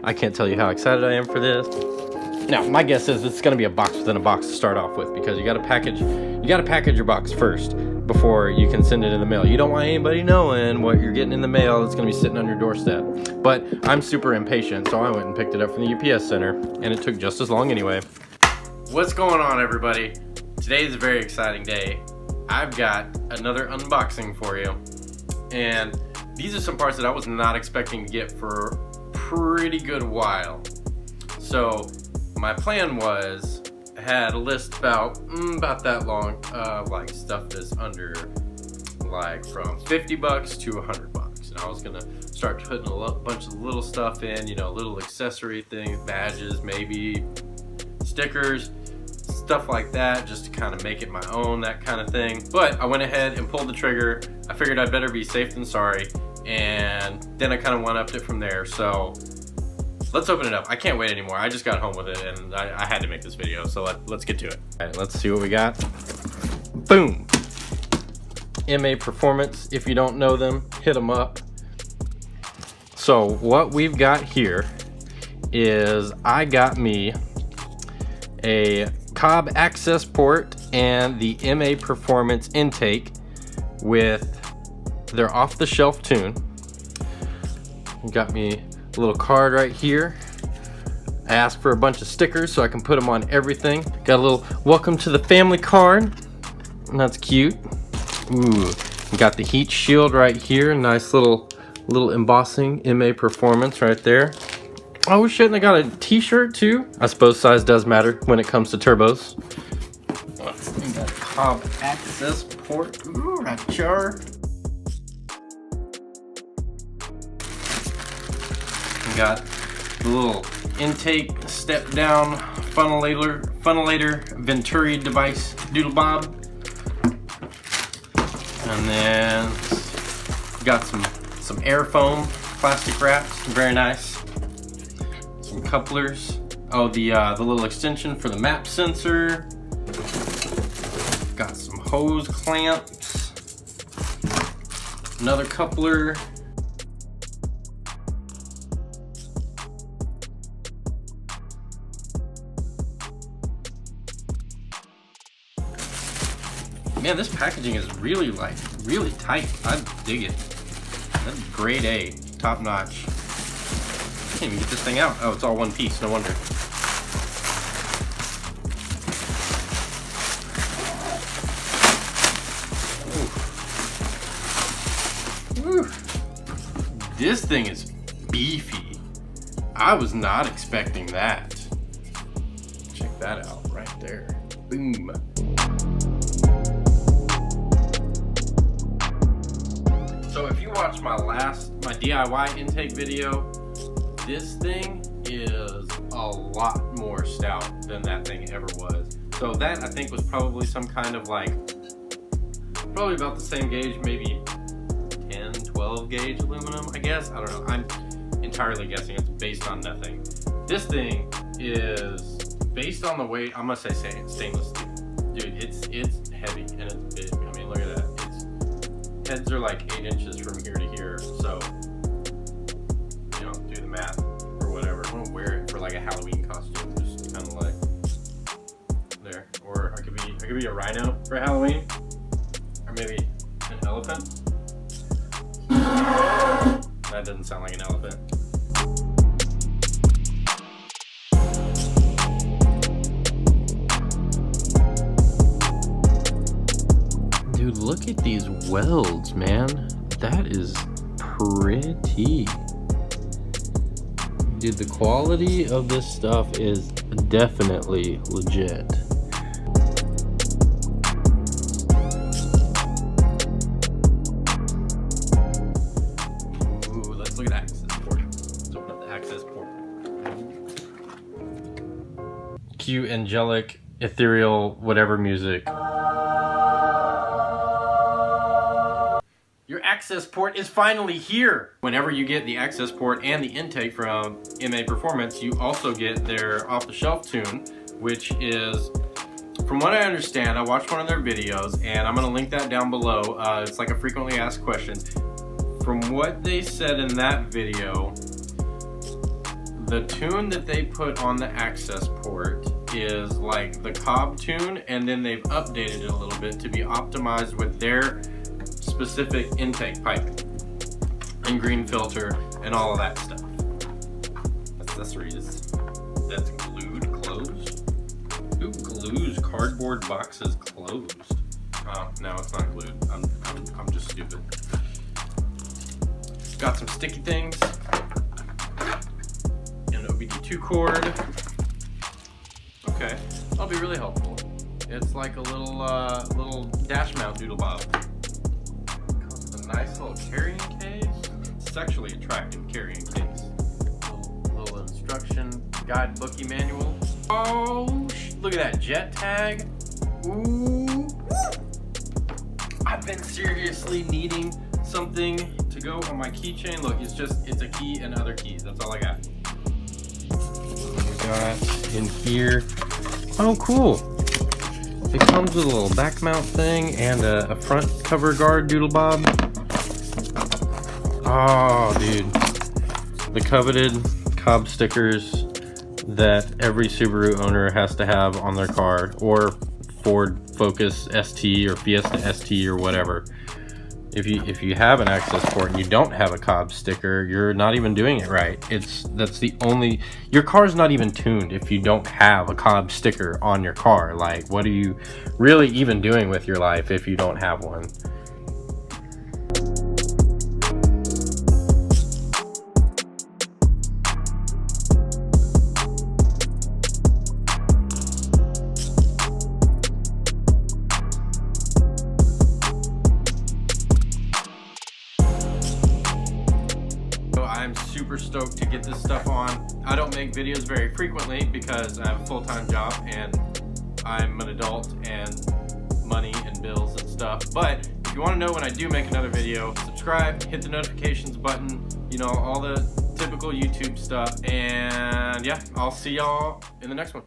I can't tell you how excited I am for this. Now, my guess is it's going to be a box within a box to start off with, because you got to package your box first before you can send it in the mail. You don't want anybody knowing what you're getting in the mail that's going to be sitting on your doorstep. But I'm super impatient, so I went and picked it up from the UPS center, and it took just as long anyway. What's going on, everybody? Today is a very exciting day. I've got another unboxing for you, and these are some parts that I was not expecting to get for a pretty good while. So my plan was, I had a list about that long of like stuff that's under like from $50 to $100, and I was gonna start putting a bunch of little stuff in, you know, little accessory things, badges, maybe stickers, stuff like that, just to kind of make it my own, that kind of thing. But I went ahead and pulled the trigger. I figured I'd better be safe than sorry, and then I kind of one-upped it from there. So let's open it up. I can't wait anymore. I just got home with it, and I had to make this video, so let's get to it. All right, let's see what we got. Boom. MAPerformance. If you don't know them, hit them up. So what we've got here is, I got me a Cobb access port and the MAPerformance intake with their off-the-shelf tune. Got me a little card right here. I asked for a bunch of stickers so I can put them on everything. Got a little welcome to the family card, and that's cute. Ooh, got the heat shield right here. Nice little embossing MAPerformance right there. Oh shit, and I got a t-shirt too. I suppose size does matter when it comes to turbos. We got a Cobb access port. Ooh, right jar. We got the little intake step down funnelator Venturi device doodle bob. And then we got some air foam plastic wraps, very nice. Some couplers. Oh, the little extension for the map sensor. Got some hose clamps. Another coupler. Man, this packaging is really tight. I dig it. That's grade A, top notch. Can't even get this thing out. Oh, it's all one piece, no wonder. Ooh. This thing is beefy. I was not expecting that. Check that out right there. Boom. So if you watched my DIY intake video, this thing is a lot more stout than that thing ever was. So that, I think, was probably some kind of like, probably about the same gauge, maybe 10, 12 gauge aluminum, I guess. I don't know. I'm entirely guessing. It's based on nothing. This thing is based on the weight. I'm gonna say stainless steel. Dude, it's heavy and it's big. I mean, look at that. Its heads are like 8 inches from here to here. So, you know, do the math or whatever. I'm gonna wear it for like a Halloween costume, just kind of like there. Or I could be a rhino for Halloween, or maybe an elephant. That doesn't sound like an elephant. Dude, look at these welds, man. That is pretty. Dude, the quality of this stuff is definitely legit. Ooh, let's look at the access port. Let's open up the access port. Cue angelic, ethereal, whatever music. Your access port is finally here. Whenever you get the access port and the intake from MAPerformance, you also get their off-the-shelf tune, which is, from what I understand, I watched one of their videos, and I'm gonna link that down below. It's like a frequently asked questions. From what they said in that video, the tune that they put on the access port is like the Cobb tune, and then they've updated it a little bit to be optimized with their specific intake piping and green filter and all of that stuff. Accessories. That's glued closed. Who glues cardboard boxes closed? Oh, no, it's not glued. I'm just stupid. Got some sticky things. An OBD2 cord. Okay, that'll be really helpful. It's like a little dash mount doodle bob. Comes with a nice little carrying case. Sexually attractive carrying case. Little instruction guidebooky manual. Oh, look at that jet tag. Ooh. I've been seriously needing something to go on my keychain. Look, it's a key and other keys. That's all I got. We got in here. Oh, cool. It comes with a little back mount thing and a front cover guard doodle bob. Oh, dude. The coveted Cobb stickers that every Subaru owner has to have on their car, or Ford Focus ST or Fiesta ST or whatever. If you have an access port and you don't have a Cobb sticker, you're not even doing it right. Your car's not even tuned if you don't have a Cobb sticker on your car. Like, what are you really even doing with your life if you don't have one? I'm super stoked to get this stuff on. I don't make videos very frequently because I have a full-time job and I'm an adult and money and bills and stuff. But if you want to know when I do make another video, subscribe, hit the notifications button, you know, all the typical YouTube stuff. And yeah, I'll see y'all in the next one.